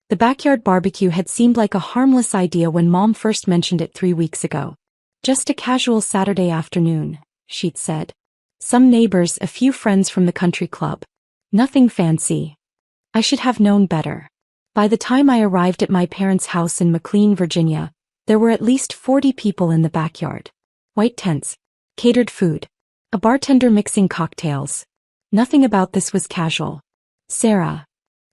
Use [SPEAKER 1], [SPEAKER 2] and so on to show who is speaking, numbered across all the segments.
[SPEAKER 1] The backyard barbecue had seemed like a harmless idea when Mom first mentioned it 3 weeks ago. Just a casual Saturday afternoon, she'd said. Some neighbors, a few friends from the country club. Nothing fancy. I should have known better. By the time I arrived at my parents' house in McLean, Virginia, there were at least 40 people in the backyard. White tents. Catered food. A bartender mixing cocktails. Nothing about this was casual. Sarah.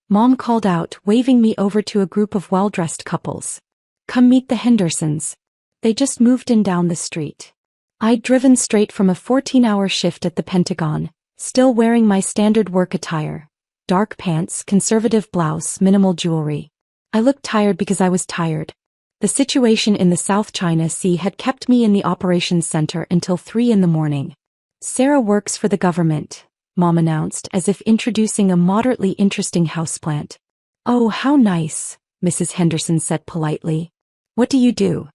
[SPEAKER 1] Mom called out, waving me over to a group of well-dressed couples. Come meet the Hendersons. They just moved in down the street. I'd driven straight from a 14-hour shift at the Pentagon, still wearing my standard work attire. Dark pants, conservative blouse, minimal jewelry. I looked tired because I was tired. The situation in the South China Sea had kept me in the operations center until 3 in the morning. Sarah works for the government, Mom announced as if introducing a moderately interesting houseplant. Oh, how nice, Mrs. Henderson said politely. What do you do?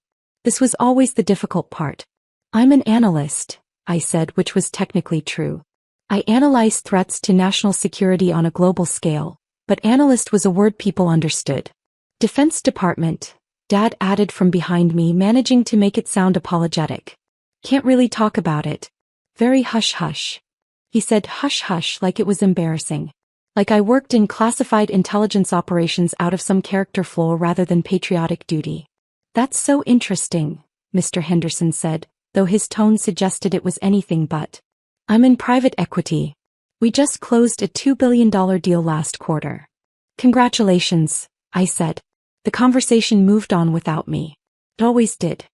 [SPEAKER 1] This was always the difficult part. I'm an analyst, I said, which was technically true. I analyze threats to national security on a global scale, but analyst was a word people understood. Defense Department, Dad added from behind me, managing to make it sound apologetic. Can't really talk about it. Very hush-hush. He said hush-hush like it was embarrassing. Like I worked in classified intelligence operations out of some character flaw rather than patriotic duty. That's so interesting, Mr. Henderson said, though his tone suggested it was anything but. I'm in private equity. We just closed a $2 billion deal last quarter. Congratulations, I said. The conversation moved on without me. It always did.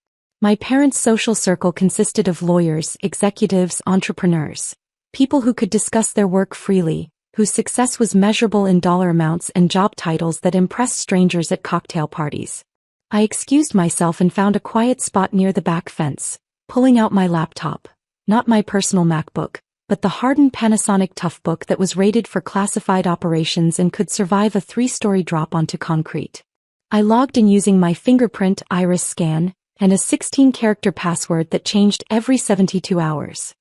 [SPEAKER 1] My parents' social circle consisted of lawyers, executives, entrepreneurs. People who could discuss their work freely, whose success was measurable in dollar amounts and job titles that impressed strangers at cocktail parties. I excused myself and found a quiet spot near the back fence, pulling out my laptop. Not my personal MacBook, but the hardened Panasonic Toughbook that was rated for classified operations and could survive a 3-story drop onto concrete. I logged in using my fingerprint iris scan and a 16-character password that changed every 72 hours.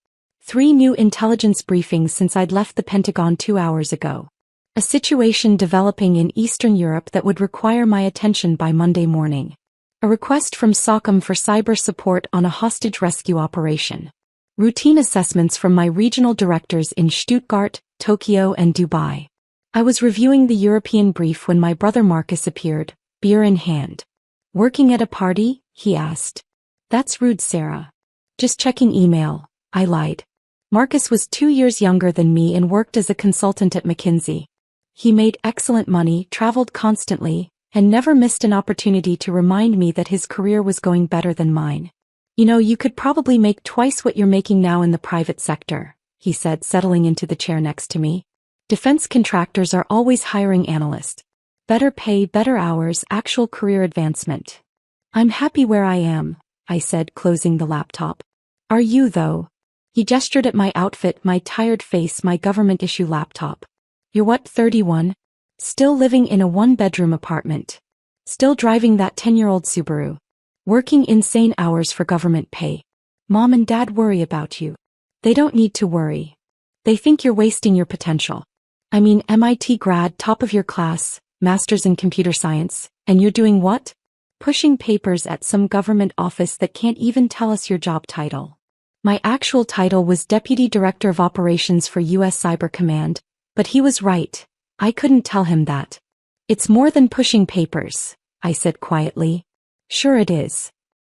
[SPEAKER 1] 3 new intelligence briefings since I'd left the Pentagon 2 hours ago. A situation developing in Eastern Europe that would require my attention by Monday morning. A request from SOCOM for cyber support on a hostage rescue operation. Routine assessments from my regional directors in Stuttgart, Tokyo, and Dubai. I was reviewing the European brief when my brother Marcus appeared, beer in hand. Working at a party? He asked. That's rude, Sarah. Just checking email, I lied. Marcus was 2 years younger than me and worked as a consultant at McKinsey. He made excellent money, traveled constantly, and never missed an opportunity to remind me that his career was going better than mine. You know, you could probably make twice what you're making now in the private sector, he said, settling into the chair next to me. Defense contractors are always hiring analysts. Better pay, better hours, actual career advancement. I'm happy where I am, I said, closing the laptop. Are you, though? He gestured at my outfit, my tired face, my government-issue laptop. You're what, 31? Still living in a 1-bedroom apartment. Still driving that 10-year-old Subaru. Working insane hours for government pay. Mom and Dad worry about you. They don't need to worry. They think you're wasting your potential. I mean, MIT grad, top of your class, master's in computer science, and you're doing what? Pushing papers at some government office that can't even tell us your job title. My actual title was Deputy Director of Operations for U.S. Cyber Command, but he was right. I couldn't tell him that. It's more than pushing papers, I said quietly. Sure it is.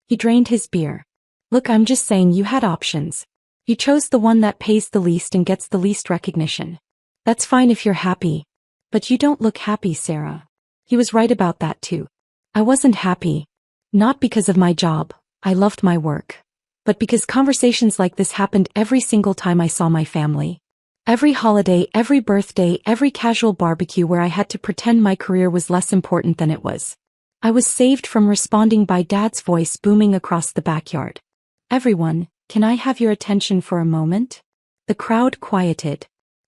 [SPEAKER 1] He drained his beer. Look, I'm just saying you had options. You chose the one that pays the least and gets the least recognition. That's fine if you're happy. But you don't look happy, Sarah. He was right about that too. I wasn't happy. Not because of my job, I loved my work. But because conversations like this happened every single time I saw my family. Every holiday, every birthday, every casual barbecue where I had to pretend my career was less important than it was. I was saved from responding by Dad's voice booming across the backyard. Everyone, can I have your attention for a moment? The crowd quieted.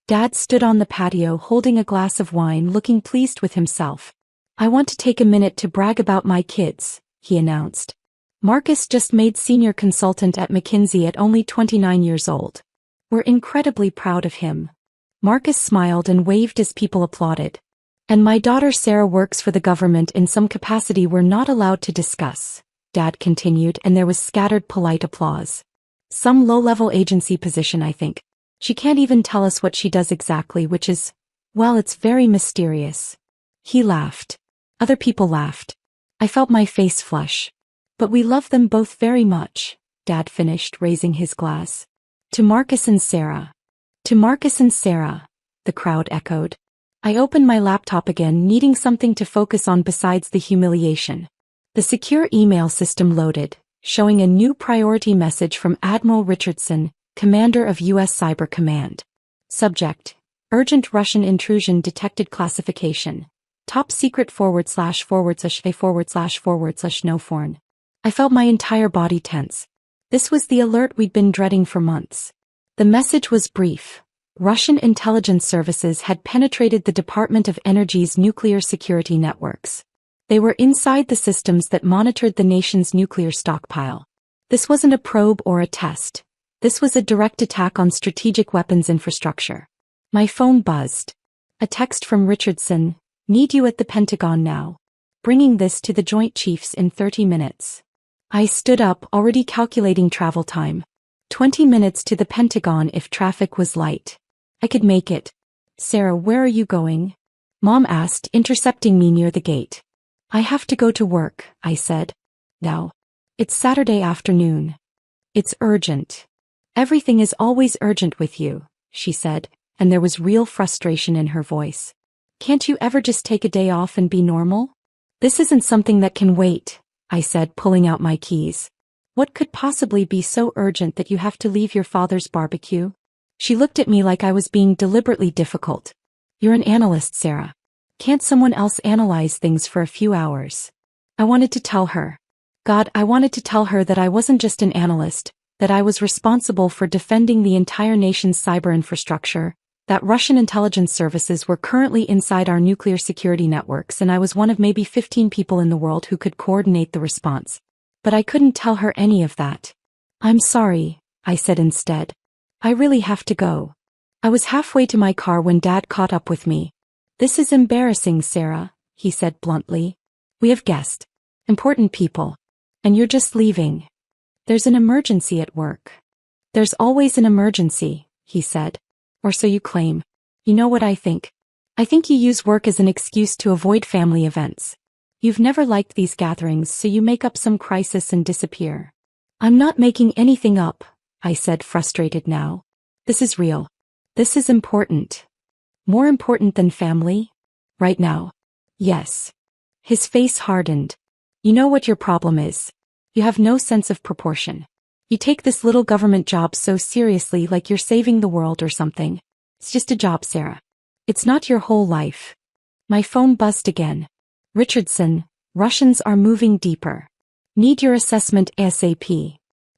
[SPEAKER 1] Dad stood on the patio holding a glass of wine, looking pleased with himself. I want to take a minute to brag about my kids, he announced. Marcus just made senior consultant at McKinsey at only 29 years old. We're incredibly proud of him. Marcus smiled and waved as people applauded. And my daughter Sarah works for the government in some capacity we're not allowed to discuss, Dad continued, and there was scattered polite applause. Some low-level agency position, I think. She can't even tell us what she does exactly, which is, well, it's very mysterious. He laughed. Other people laughed. I felt my face flush. But we love them both very much, Dad finished, raising his glass. To Marcus and Sarah. To Marcus and Sarah, the crowd echoed. I opened my laptop again, needing something to focus on besides the humiliation. The secure email system loaded, showing a new priority message from Admiral Richardson, commander of U.S. Cyber Command. Subject: Urgent Russian intrusion detected. Classification: Top secret // no foreign. I felt my entire body tense. This was the alert we'd been dreading for months. The message was brief. Russian intelligence services had penetrated the Department of Energy's nuclear security networks. They were inside the systems that monitored the nation's nuclear stockpile. This wasn't a probe or a test. This was a direct attack on strategic weapons infrastructure. My phone buzzed. A text from Richardson: Need you at the Pentagon now. Bringing this to the Joint Chiefs in 30 minutes. I stood up, already calculating travel time. 20 minutes to the Pentagon if traffic was light. I could make it. Sarah, where are you going? Mom asked, intercepting me near the gate. I have to go to work, I said. Now. It's Saturday afternoon. It's urgent. Everything is always urgent with you, she said, and there was real frustration in her voice. Can't you ever just take a day off and be normal? This isn't something that can wait, I said, pulling out my keys. What could possibly be so urgent that you have to leave your father's barbecue? She looked at me like I was being deliberately difficult. You're an analyst, Sarah. Can't someone else analyze things for a few hours? I wanted to tell her. God, I wanted to tell her that I wasn't just an analyst, that I was responsible for defending the entire nation's cyber infrastructure, that Russian intelligence services were currently inside our nuclear security networks, and I was one of maybe 15 people in the world who could coordinate the response. But I couldn't tell her any of that. I'm sorry, I said instead. I really have to go. I was halfway to my car when Dad caught up with me. This is embarrassing, Sarah, he said bluntly. We have guests. Important people. And you're just leaving. There's an emergency at work. There's always an emergency, he said. Or so you claim. You know what I think? I think you use work as an excuse to avoid family events. You've never liked these gatherings, so you make up some crisis and disappear. I'm not making anything up, I said, frustrated now. This is real. This is important. More important than family? Right now. Yes. His face hardened. You know what your problem is. You have no sense of proportion. You take this little government job so seriously, like you're saving the world or something. It's just a job, Sarah. It's not your whole life. My phone buzzed again. Richardson, Russians are moving deeper. Need your assessment ASAP.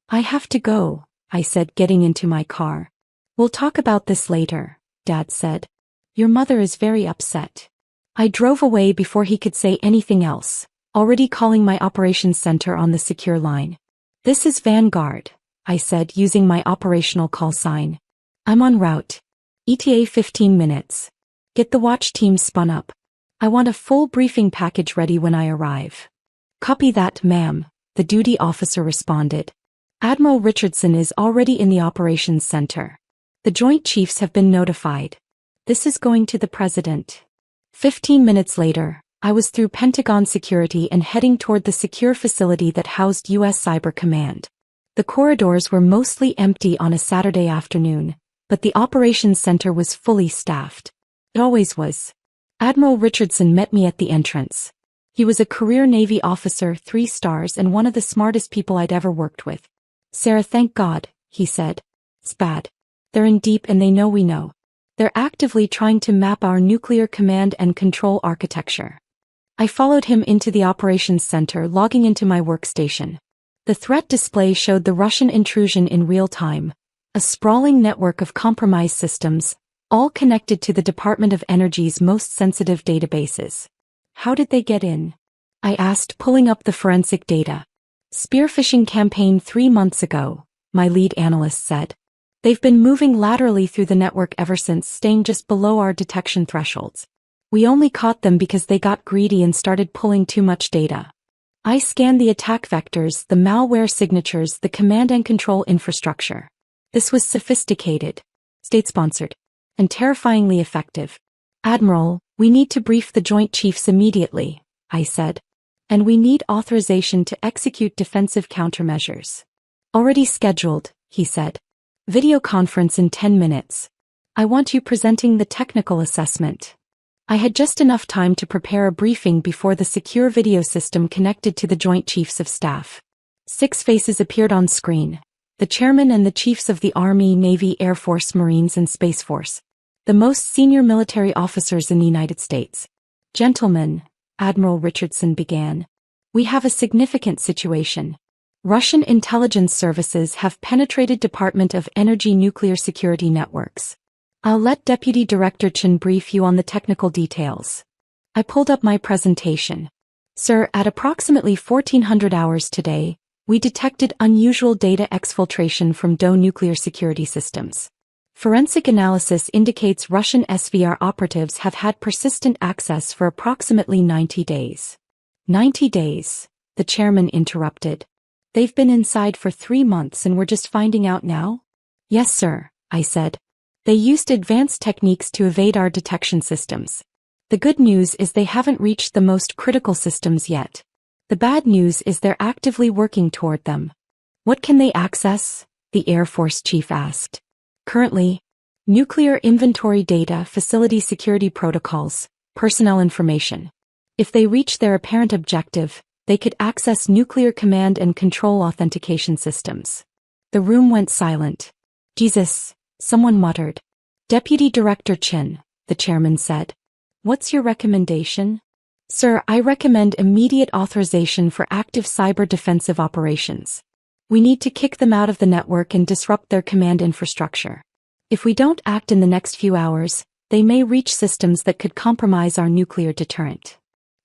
[SPEAKER 1] I have to go, I said, getting into my car. We'll talk about this later, Dad said. Your mother is very upset. I drove away before he could say anything else, already calling my operations center on the secure line. This is Vanguard, I said, using my operational call sign. I'm en route. ETA 15 minutes. Get the watch team spun up. I want a full briefing package ready when I arrive. Copy that, ma'am, the duty officer responded. Admiral Richardson is already in the operations center. The Joint Chiefs have been notified. This is going to the President. 15 minutes later, I was through Pentagon security and heading toward the secure facility that housed U.S. Cyber Command. The corridors were mostly empty on a Saturday afternoon, but the operations center was fully staffed. It always was. Admiral Richardson met me at the entrance. He was a career Navy officer, 3 stars, and one of the smartest people I'd ever worked with. Sarah, thank God, he said. It's bad. They're in deep and they know we know. They're actively trying to map our nuclear command and control architecture. I followed him into the operations center, logging into my workstation. The threat display showed the Russian intrusion in real time, a sprawling network of compromised systems, all connected to the Department of Energy's most sensitive databases. How did they get in? I asked, pulling up the forensic data. Spearphishing campaign 3 months ago, my lead analyst said. They've been moving laterally through the network ever since, staying just below our detection thresholds. We only caught them because they got greedy and started pulling too much data. I scanned the attack vectors, the malware signatures, the command and control infrastructure. This was sophisticated, state-sponsored, and terrifyingly effective. Admiral, we need to brief the Joint Chiefs immediately, I said. And we need authorization to execute defensive countermeasures. Already scheduled, he said. Video conference in 10 minutes. I want you presenting the technical assessment. I had just enough time to prepare a briefing before the secure video system connected to the Joint Chiefs of Staff. 6 faces appeared on screen. The chairman and the chiefs of the Army, Navy, Air Force, Marines, and Space Force. The most senior military officers in the United States. Gentlemen, Admiral Richardson began. We have a significant situation. Russian intelligence services have penetrated Department of Energy nuclear security networks. I'll let Deputy Director Chen brief you on the technical details. I pulled up my presentation. Sir, at approximately 1400 hours today, we detected unusual data exfiltration from DOE nuclear security systems. Forensic analysis indicates Russian SVR operatives have had persistent access for approximately 90 days. 90 days, the chairman interrupted. They've been inside for 3 months and we're just finding out now? Yes, sir, I said. They used advanced techniques to evade our detection systems. The good news is they haven't reached the most critical systems yet. The bad news is they're actively working toward them. What can they access? The Air Force chief asked. Currently, nuclear inventory data, facility security protocols, personnel information. If they reach their apparent objective, they could access nuclear command and control authentication systems. The room went silent. Jesus, someone muttered. Deputy Director Chen, the chairman said. What's your recommendation? Sir, I recommend immediate authorization for active cyber defensive operations. We need to kick them out of the network and disrupt their command infrastructure. If we don't act in the next few hours, they may reach systems that could compromise our nuclear deterrent.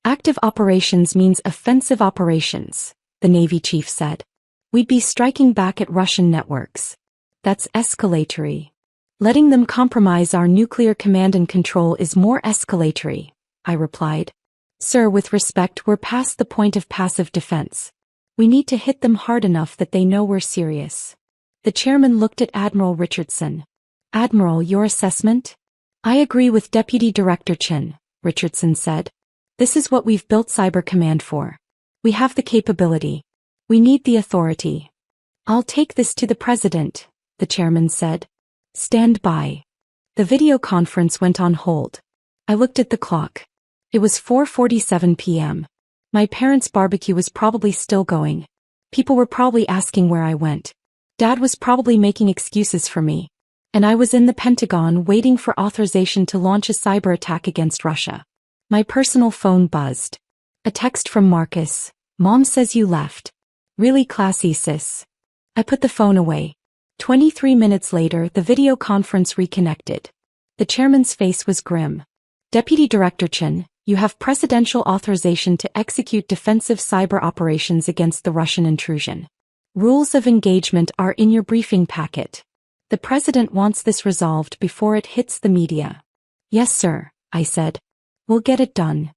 [SPEAKER 1] Active operations means offensive operations, the Navy chief said. We'd be striking back at Russian networks. That's escalatory. Letting them compromise our nuclear command and control is more escalatory, I replied. Sir, with respect, we're past the point of passive defense. We need to hit them hard enough that they know we're serious. The chairman looked at Admiral Richardson. Admiral, your assessment? I agree with Deputy Director Chen, Richardson said. This is what we've built Cyber Command for. We have the capability. We need the authority. I'll take this to the President, the chairman said. Stand by. The video conference went on hold. I looked at the clock. It was 4:47 p.m. My parents' barbecue was probably still going. People were probably asking where I went. Dad was probably making excuses for me. And I was in the Pentagon waiting for authorization to launch a cyber attack against Russia. My personal phone buzzed. A text from Marcus. Mom says you left. Really classy, sis. I put the phone away. 23 minutes later, the video conference reconnected. The chairman's face was grim. Deputy Director Chen, you have presidential authorization to execute defensive cyber operations against the Russian intrusion. Rules of engagement are in your briefing packet. The president wants this resolved before it hits the media. Yes, sir, I said. We'll get it done.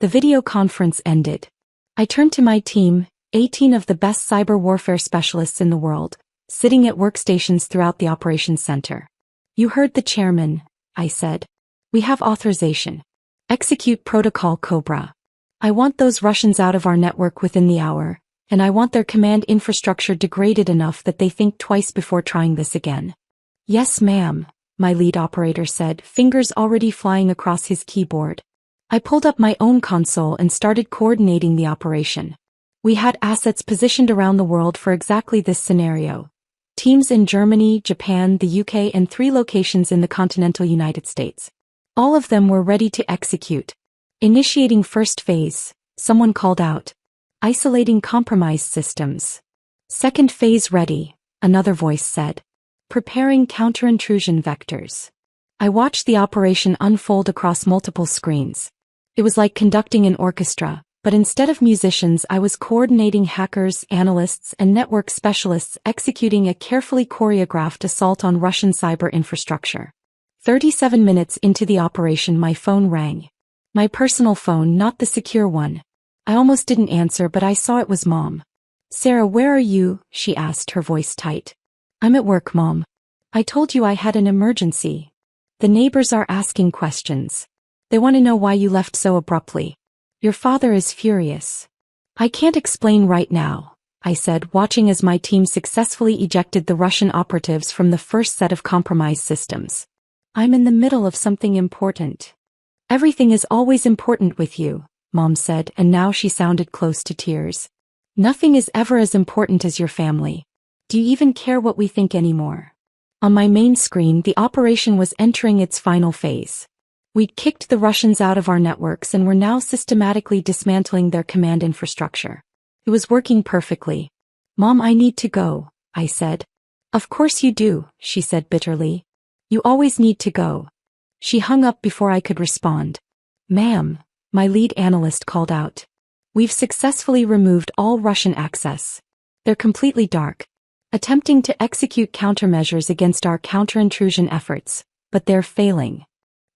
[SPEAKER 1] The video conference ended. I turned to my team, 18 of the best cyber warfare specialists in the world, sitting at workstations throughout the operations center. You heard the chairman, I said. We have authorization. Execute Protocol Cobra. I want those Russians out of our network within the hour, and I want their command infrastructure degraded enough that they think twice before trying this again. Yes, ma'am, my lead operator said, fingers already flying across his keyboard. I pulled up my own console and started coordinating the operation. We had assets positioned around the world for exactly this scenario. Teams in Germany, Japan, the UK, and 3 locations in the continental United States. All of them were ready to execute. Initiating first phase, someone called out. Isolating compromised systems. Second phase ready, another voice said. Preparing counter-intrusion vectors. I watched the operation unfold across multiple screens. It was like conducting an orchestra, but instead of musicians, I was coordinating hackers, analysts, and network specialists executing a carefully choreographed assault on Russian cyber infrastructure. 37 minutes into the operation, my phone rang. My personal phone, not the secure one. I almost didn't answer, but I saw it was Mom. Sarah, where are you? She asked, her voice tight. I'm at work, Mom. I told you I had an emergency. The neighbors are asking questions. They want to know why you left so abruptly. Your father is furious. I can't explain right now, I said, watching as my team successfully ejected the Russian operatives from the first set of compromised systems. I'm in the middle of something important. Everything is always important with you, Mom said, and now she sounded close to tears. Nothing is ever as important as your family. Do you even care what we think anymore? On my main screen, the operation was entering its final phase. We'd kicked the Russians out of our networks and were now systematically dismantling their command infrastructure. It was working perfectly. Mom, I need to go, I said. Of course you do, she said bitterly. You always need to go. She hung up before I could respond. Ma'am, my lead analyst called out. We've successfully removed all Russian access. They're completely dark, attempting to execute countermeasures against our counter-intrusion efforts, but they're failing.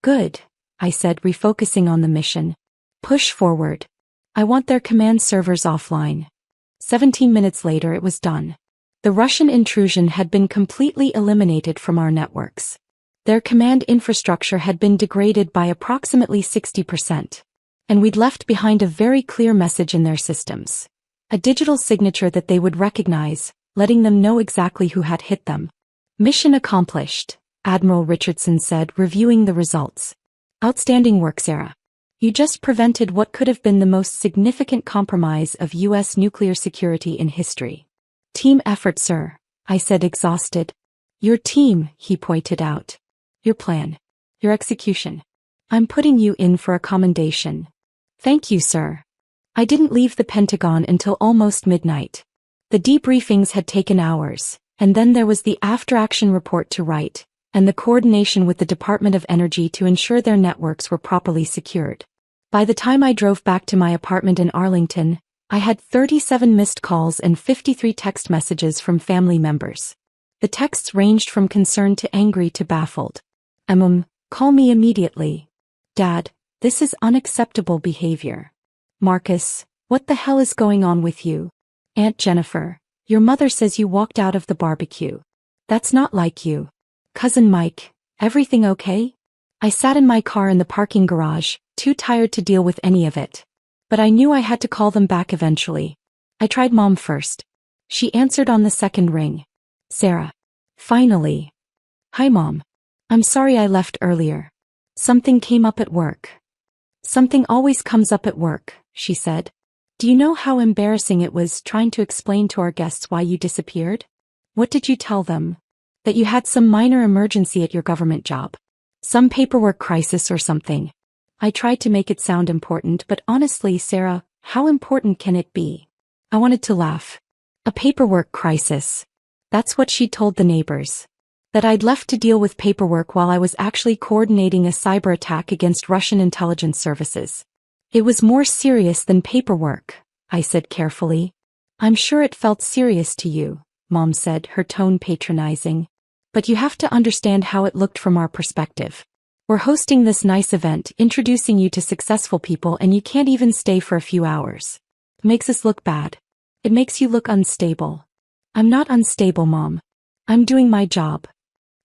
[SPEAKER 1] Good, I said, refocusing on the mission. Push forward. I want their command servers offline. 17 minutes later it was done. The Russian intrusion had been completely eliminated from our networks. Their command infrastructure had been degraded by approximately 60%. And we'd left behind a very clear message in their systems. A digital signature that they would recognize, letting them know exactly who had hit them. Mission accomplished, Admiral Richardson said, reviewing the results. Outstanding work, Sarah. You just prevented what could have been the most significant compromise of U.S. nuclear security in history. Team effort, sir, I said, exhausted. Your team, he pointed out. Your plan. Your execution. I'm putting you in for a commendation. Thank you, sir. I didn't leave the Pentagon until almost midnight. The debriefings had taken hours, and then there was the after-action report to write, and the coordination with the Department of Energy to ensure their networks were properly secured. By the time I drove back to my apartment in Arlington, I had 37 missed calls and 53 text messages from family members. The texts ranged from concerned to angry to baffled. Call me immediately. Dad, this is unacceptable behavior. Marcus, what the hell is going on with you? Aunt Jennifer, your mother says you walked out of the barbecue. That's not like you. Cousin Mike, everything okay? I sat in my car in the parking garage, too tired to deal with any of it. But I knew I had to call them back eventually. I tried Mom first. She answered on the second ring. Sarah. Finally. Hi, Mom. I'm sorry I left earlier. Something came up at work. Something always comes up at work, she said. Do you know how embarrassing it was trying to explain to our guests why you disappeared? What did you tell them? That you had some minor emergency at your government job. Some paperwork crisis or something. I tried to make it sound important, but honestly, Sarah, how important can it be? I wanted to laugh. A paperwork crisis. That's what she told the neighbors. That I'd left to deal with paperwork while I was actually coordinating a cyber attack against Russian intelligence services. It was more serious than paperwork, I said carefully. I'm sure it felt serious to you, Mom said, her tone patronizing. But you have to understand how it looked from our perspective. We're hosting this nice event, introducing you to successful people, and you can't even stay for a few hours. It makes us look bad. It makes you look unstable. I'm not unstable, Mom. I'm doing my job.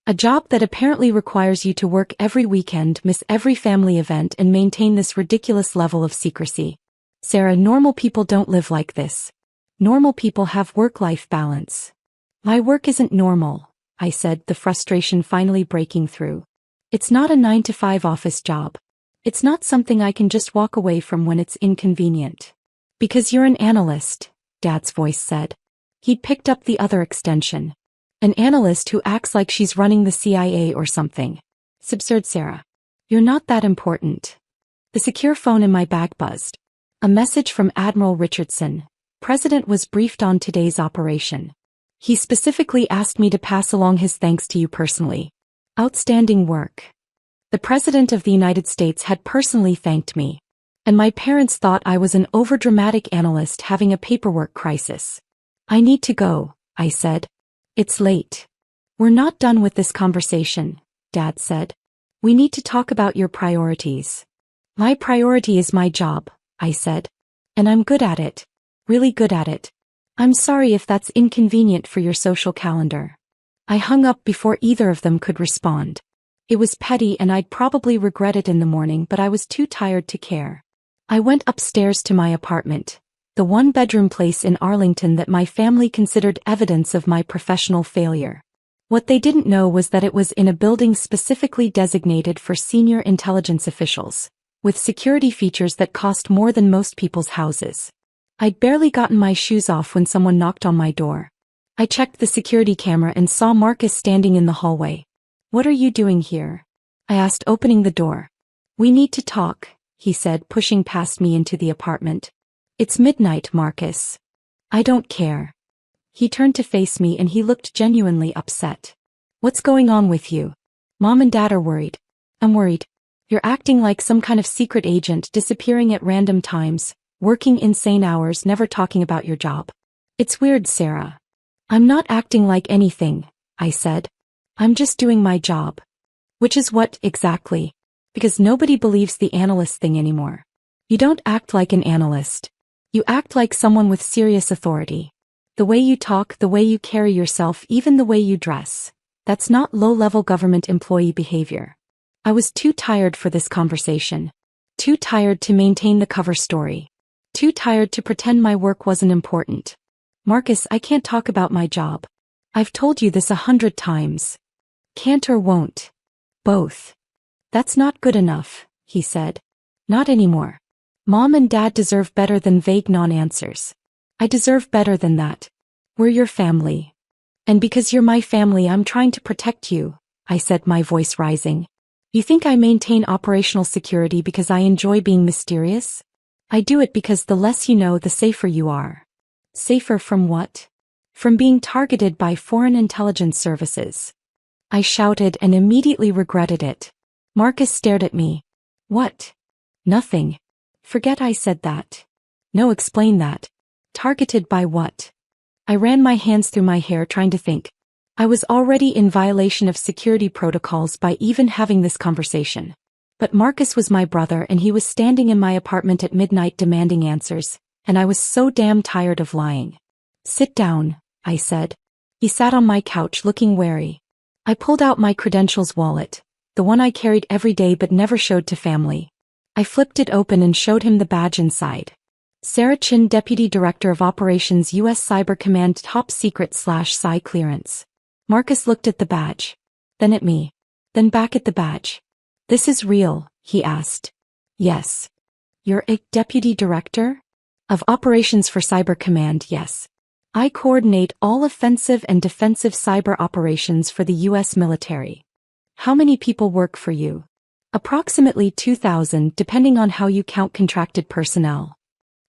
[SPEAKER 1] A job that apparently requires you to work every weekend, miss every family event, and maintain this ridiculous level of secrecy. Sarah, normal people don't live like this. Normal people have work-life balance. My work isn't normal, I said, the frustration finally breaking through. It's not a 9-to-5 office job. It's not something I can just walk away from when it's inconvenient. Because you're an analyst, Dad's voice said. He'd picked up the other extension. An analyst who acts like she's running the CIA or something. It's absurd, Sarah. You're not that important. The secure phone in my bag buzzed. A message from Admiral Richardson. President was briefed on today's operation. He specifically asked me to pass along his thanks to you personally. Outstanding work. The President of the United States had personally thanked me. And my parents thought I was an overdramatic analyst having a paperwork crisis. I need to go, I said. It's late. We're not done with this conversation, Dad said. We need to talk about your priorities. My priority is my job, I said. And I'm good at it. Really good at it. I'm sorry if that's inconvenient for your social calendar. I hung up before either of them could respond. It was petty and I'd probably regret it in the morning, but I was too tired to care. I went upstairs to my apartment, the one-bedroom place in Arlington that my family considered evidence of my professional failure. What they didn't know was that it was in a building specifically designated for senior intelligence officials, with security features that cost more than most people's houses. I'd barely gotten my shoes off when someone knocked on my door. I checked the security camera and saw Marcus standing in the hallway. "What are you doing here?" I asked, opening the door. "We need to talk," he said, pushing past me into the apartment. "It's midnight, Marcus." "I don't care." He turned to face me and he looked genuinely upset. "What's going on with you?" "Mom and Dad are worried." "I'm worried. You're acting like some kind of secret agent, disappearing at random times, working insane hours, never talking about your job. It's weird, Sarah." "I'm not acting like anything," I said. "I'm just doing my job." "Which is what, exactly?" "Because nobody believes the analyst thing anymore." "You don't act like an analyst. You act like someone with serious authority. The way you talk, the way you carry yourself, even the way you dress. That's not low-level government employee behavior." I was too tired for this conversation. Too tired to maintain the cover story. Too tired to pretend my work wasn't important. "Marcus, I can't talk about my job. I've told you this 100 times. Can't or won't. Both." "That's not good enough," he said. "Not anymore. Mom and Dad deserve better than vague non-answers. I deserve better than that. We're your family. And because you're my family, I'm trying to protect you," I said, my voice rising. "You think I maintain operational security because I enjoy being mysterious? I do it because the less you know, the safer you are." "Safer from what?" "From being targeted by foreign intelligence services." I shouted and immediately regretted it. Marcus stared at me. "What?" "Nothing." "Forget I said that." "No, explain that." "Targeted by what?" I ran my hands through my hair, trying to think. I was already in violation of security protocols by even having this conversation. But Marcus was my brother and he was standing in my apartment at midnight demanding answers, and I was so damn tired of lying. "Sit down," I said. He sat on my couch looking wary. I pulled out my credentials wallet, the one I carried every day but never showed to family. I flipped it open and showed him the badge inside. Sarah Chin, Deputy Director of Operations, U.S. Cyber Command, Top Secret / Psi Clearance. Marcus looked at the badge. Then at me. Then back at the badge. "This is real?" he asked. "Yes." "You're a Deputy Director?" "Of Operations for Cyber Command, yes. I coordinate all offensive and defensive cyber operations for the U.S. military." "How many people work for you?" "Approximately 2,000, depending on how you count contracted personnel."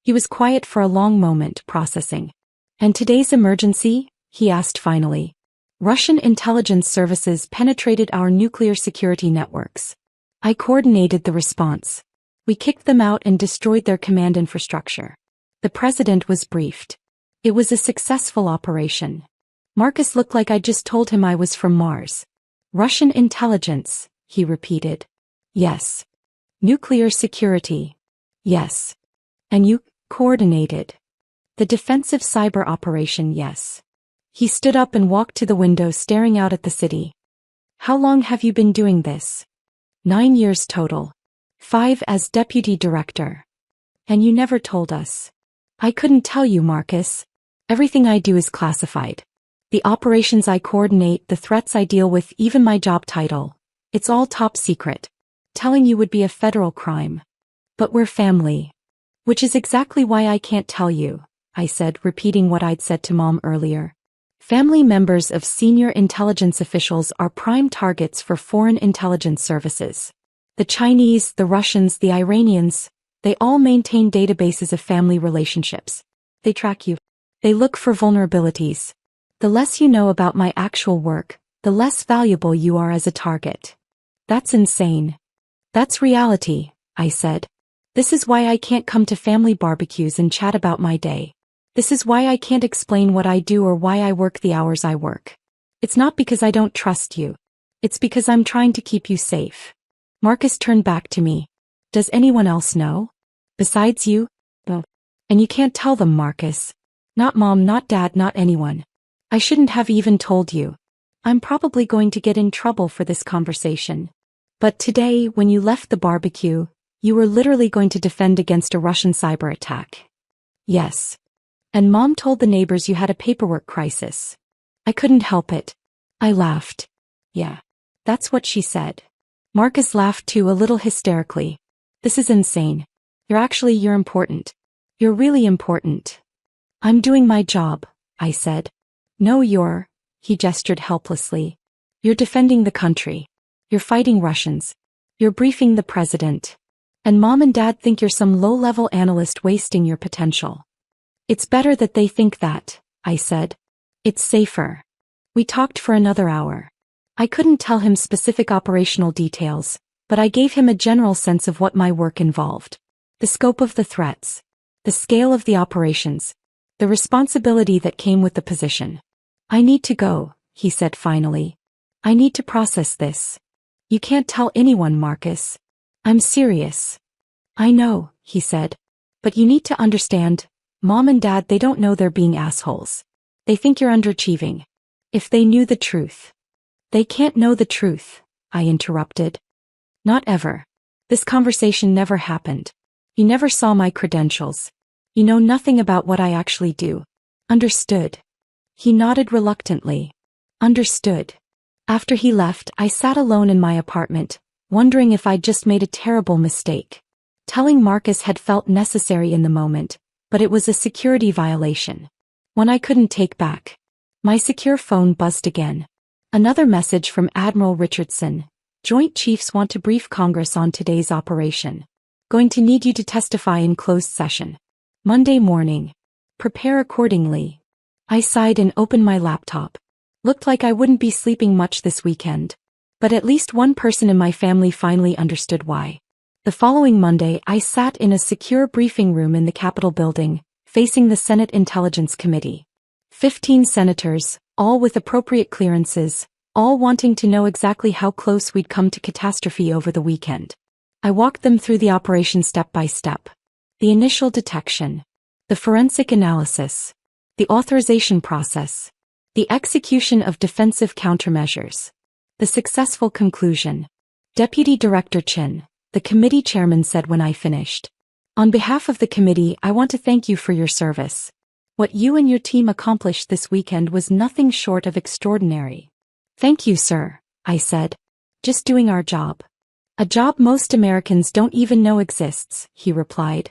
[SPEAKER 1] He was quiet for a long moment, processing. "And today's emergency?" he asked finally. "Russian intelligence services penetrated our nuclear security networks. I coordinated the response. We kicked them out and destroyed their command infrastructure." The president was briefed. "It was a successful operation." Marcus looked like I'd just told him I was from Mars. "Russian intelligence," he repeated. "Yes." "Nuclear security." "Yes." "And you coordinated the defensive cyber operation?" "Yes." He stood up and walked to the window, staring out at the city. "How long have you been doing this?" 9 years total. 5 as Deputy Director. "And you never told us." "I couldn't tell you, Marcus. Everything I do is classified. The operations I coordinate, the threats I deal with, even my job title. It's all top secret. Telling you would be a federal crime." "But we're family." "Which is exactly why I can't tell you," I said, repeating what I'd said to Mom earlier. Family members of senior intelligence officials are prime targets for foreign intelligence services. The Chinese, the Russians, the Iranians, they all maintain databases of family relationships. They track you. They look for vulnerabilities. The less you know about my actual work, the less valuable you are as a target. That's insane. That's reality, I said. This is why I can't come to family barbecues and chat about my day. This is why I can't explain what I do or why I work the hours I work. It's not because I don't trust you. It's because I'm trying to keep you safe. Marcus turned back to me. Does anyone else know? Besides you? Oh. And you can't tell them, Marcus. Not Mom, not Dad, not anyone. I shouldn't have even told you. I'm probably going to get in trouble for this conversation. But today, when you left the barbecue, you were literally going to defend against a Russian cyber attack. Yes. And Mom told the neighbors you had a paperwork crisis. I couldn't help it. I laughed. Yeah. That's what she said. Marcus laughed too, a little hysterically. This is insane. You're important. You're really important. I'm doing my job, I said. No, he gestured helplessly. You're defending the country. You're fighting Russians. You're briefing the president. And Mom and Dad think you're some low-level analyst wasting your potential. It's better that they think that, I said. It's safer. We talked for another hour. I couldn't tell him specific operational details, but I gave him a general sense of what my work involved. The scope of the threats. The scale of the operations. The responsibility that came with the position. I need to go, he said finally. I need to process this. You can't tell anyone, Marcus. I'm serious. I know, he said. But you need to understand, Mom and Dad, they don't know they're being assholes. They think you're underachieving. If they knew the truth. They can't know the truth, I interrupted. Not ever. This conversation never happened. You never saw my credentials. You know nothing about what I actually do. Understood? He nodded reluctantly. Understood. After he left, I sat alone in my apartment, wondering if I'd just made a terrible mistake. Telling Marcus had felt necessary in the moment, but it was a security violation. One I couldn't take back. My secure phone buzzed again. Another message from Admiral Richardson. Joint Chiefs want to brief Congress on today's operation. Going to need you to testify in closed session. Monday morning. Prepare accordingly. I sighed and opened my laptop. Looked like I wouldn't be sleeping much this weekend. But at least one person in my family finally understood why. The following Monday, I sat in a secure briefing room in the Capitol building, facing the Senate Intelligence Committee. 15 senators, all with appropriate clearances, all wanting to know exactly how close we'd come to catastrophe over the weekend. I walked them through the operation step by step. The initial detection. The forensic analysis. The authorization process. The execution of defensive countermeasures. The successful conclusion. Deputy Director Chin, the committee chairman, said when I finished. On behalf of the committee, I want to thank you for your service. What you and your team accomplished this weekend was nothing short of extraordinary. Thank you, sir, I said. Just doing our job. A job most Americans don't even know exists, he replied.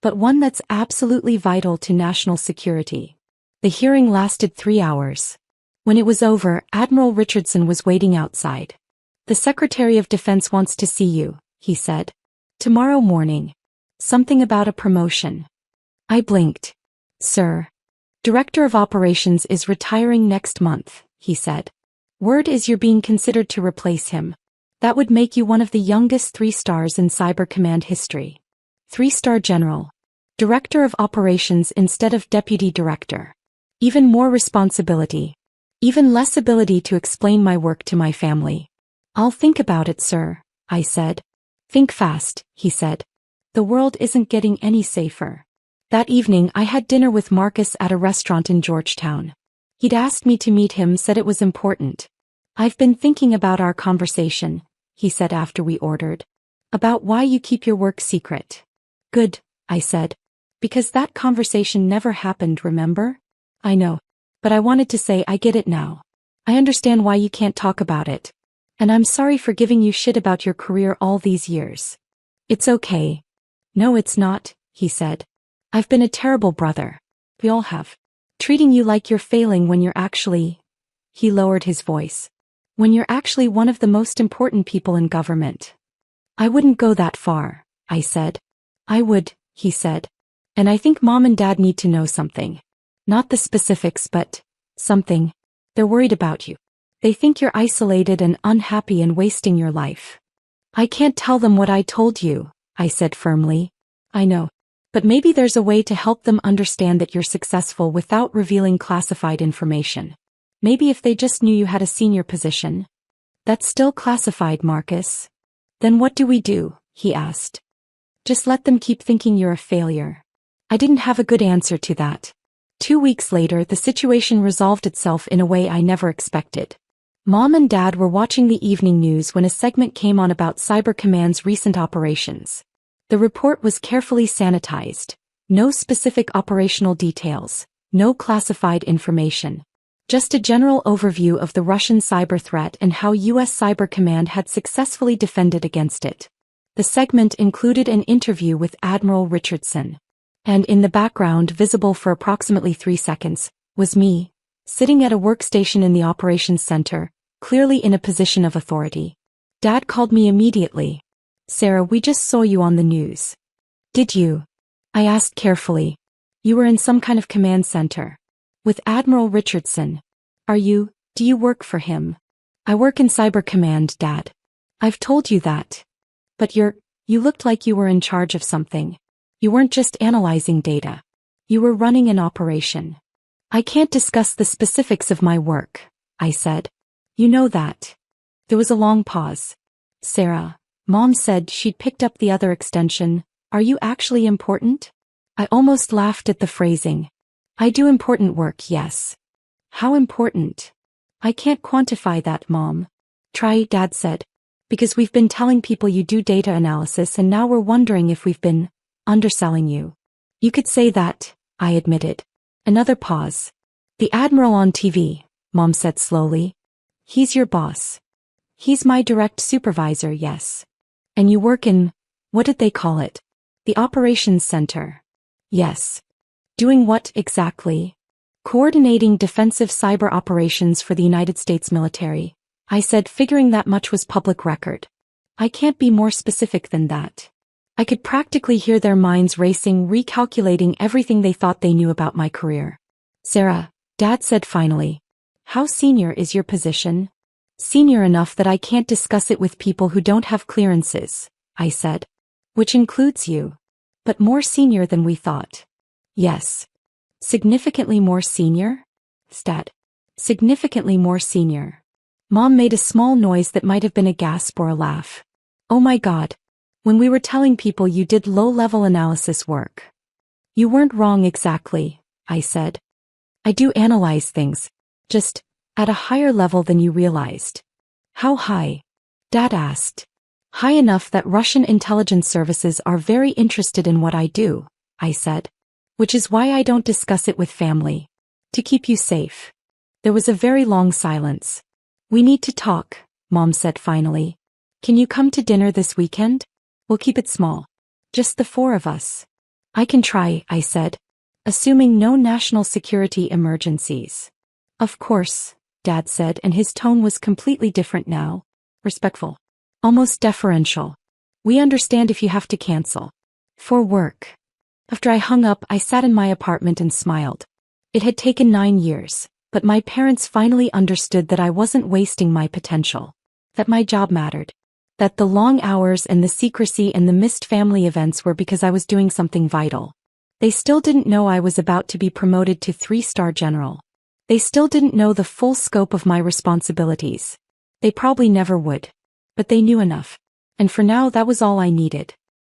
[SPEAKER 1] But one that's absolutely vital to national security. The hearing lasted 3 hours. When it was over, Admiral Richardson was waiting outside. The Secretary of Defense wants to see you, he said. Tomorrow morning. Something about a promotion. I blinked. Sir. Director of Operations is retiring next month, he said. Word is you're being considered to replace him. That would make you one of the youngest 3-stars in Cyber Command history. 3-star General. Director of Operations instead of Deputy Director. Even more responsibility. Even less ability to explain my work to my family. I'll think about it, sir, I said. Think fast, he said. The world isn't getting any safer. That evening I had dinner with Marcus at a restaurant in Georgetown. He'd asked me to meet him, said it was important. I've been thinking about our conversation, he said after we ordered. About why you keep your work secret. Good, I said. Because that conversation never happened, remember? I know. But I wanted to say I get it now. I understand why you can't talk about it. And I'm sorry for giving you shit about your career all these years. It's okay. No, it's not, he said. I've been a terrible brother. We all have. Treating you like you're failing when you're actually... He lowered his voice. When you're actually one of the most important people in government. I wouldn't go that far, I said. I would, he said. And I think Mom and Dad need to know something. Not the specifics, but something. They're worried about you. They think you're isolated and unhappy and wasting your life. I can't tell them what I told you, I said firmly. I know. But maybe there's a way to help them understand that you're successful without revealing classified information. Maybe if they just knew you had a senior position. That's still classified, Marcus. Then what do we do? He asked. Just let them keep thinking you're a failure. I didn't have a good answer to that. 2 weeks later, the situation resolved itself in a way I never expected. Mom and Dad were watching the evening news when a segment came on about Cyber Command's recent operations. The report was carefully sanitized. No specific operational details, no classified information. Just a general overview of the Russian cyber threat and how U.S. Cyber Command had successfully defended against it. The segment included an interview with Admiral Richardson. And in the background, visible for approximately 3 seconds, was me, sitting at a workstation in the operations center, clearly in a position of authority. Dad called me immediately. "Sarah, we just saw you on the news." "Did you?" I asked carefully. "You were in some kind of command center. With Admiral Richardson. Do you work for him?" "I work in Cyber Command, Dad." "I've told you that. But you looked like you were in charge of something. You weren't just analyzing data. You were running an operation." "I can't discuss the specifics of my work," I said. "You know that." There was a long pause. "Sarah," Mom said she'd picked up the other extension, "are you actually important?" I almost laughed at the phrasing. "I do important work, yes." "How important?" "I can't quantify that, Mom." "Try," Dad said. "Because we've been telling people you do data analysis and now we're wondering if we've been underselling you." "You could say that," I admitted. Another pause. "The Admiral on TV," Mom said slowly. "He's your boss." "He's my direct supervisor, yes." "And you work in, what did they call it? The operations center." "Yes." "Doing what exactly?" "Coordinating defensive cyber operations for the United States military," I said, figuring that much was public record. "I can't be more specific than that." I could practically hear their minds racing, recalculating everything they thought they knew about my career. "Sarah," Dad said finally. "How senior is your position?" "Senior enough that I can't discuss it with people who don't have clearances," I said. "Which includes you." "But more senior than we thought." "Yes." "Significantly more senior?" "Stat. Significantly more senior." Mom made a small noise that might have been a gasp or a laugh. "Oh my God. When we were telling people you did low-level analysis work." "You weren't wrong exactly," I said. "I do analyze things. Just at a higher level than you realized." "How high?" Dad asked. "High enough that Russian intelligence services are very interested in what I do," I said. "Which is why I don't discuss it with family. To keep you safe." There was a very long silence. "We need to talk," Mom said finally. "Can you come to dinner this weekend? We'll keep it small. Just the 4 of us." "I can try," I said. "Assuming no national security emergencies." "Of course," Dad said, and his tone was completely different now. Respectful. Almost deferential. "We understand if you have to cancel. For work." After I hung up, I sat in my apartment and smiled. It had taken 9 years, but my parents finally understood that I wasn't wasting my potential. That my job mattered. That the long hours and the secrecy and the missed family events were because I was doing something vital. They still didn't know I was about to be promoted to 3-star general. They still didn't know the full scope of my responsibilities. They probably never would. But they knew enough. And for now, that was all I needed.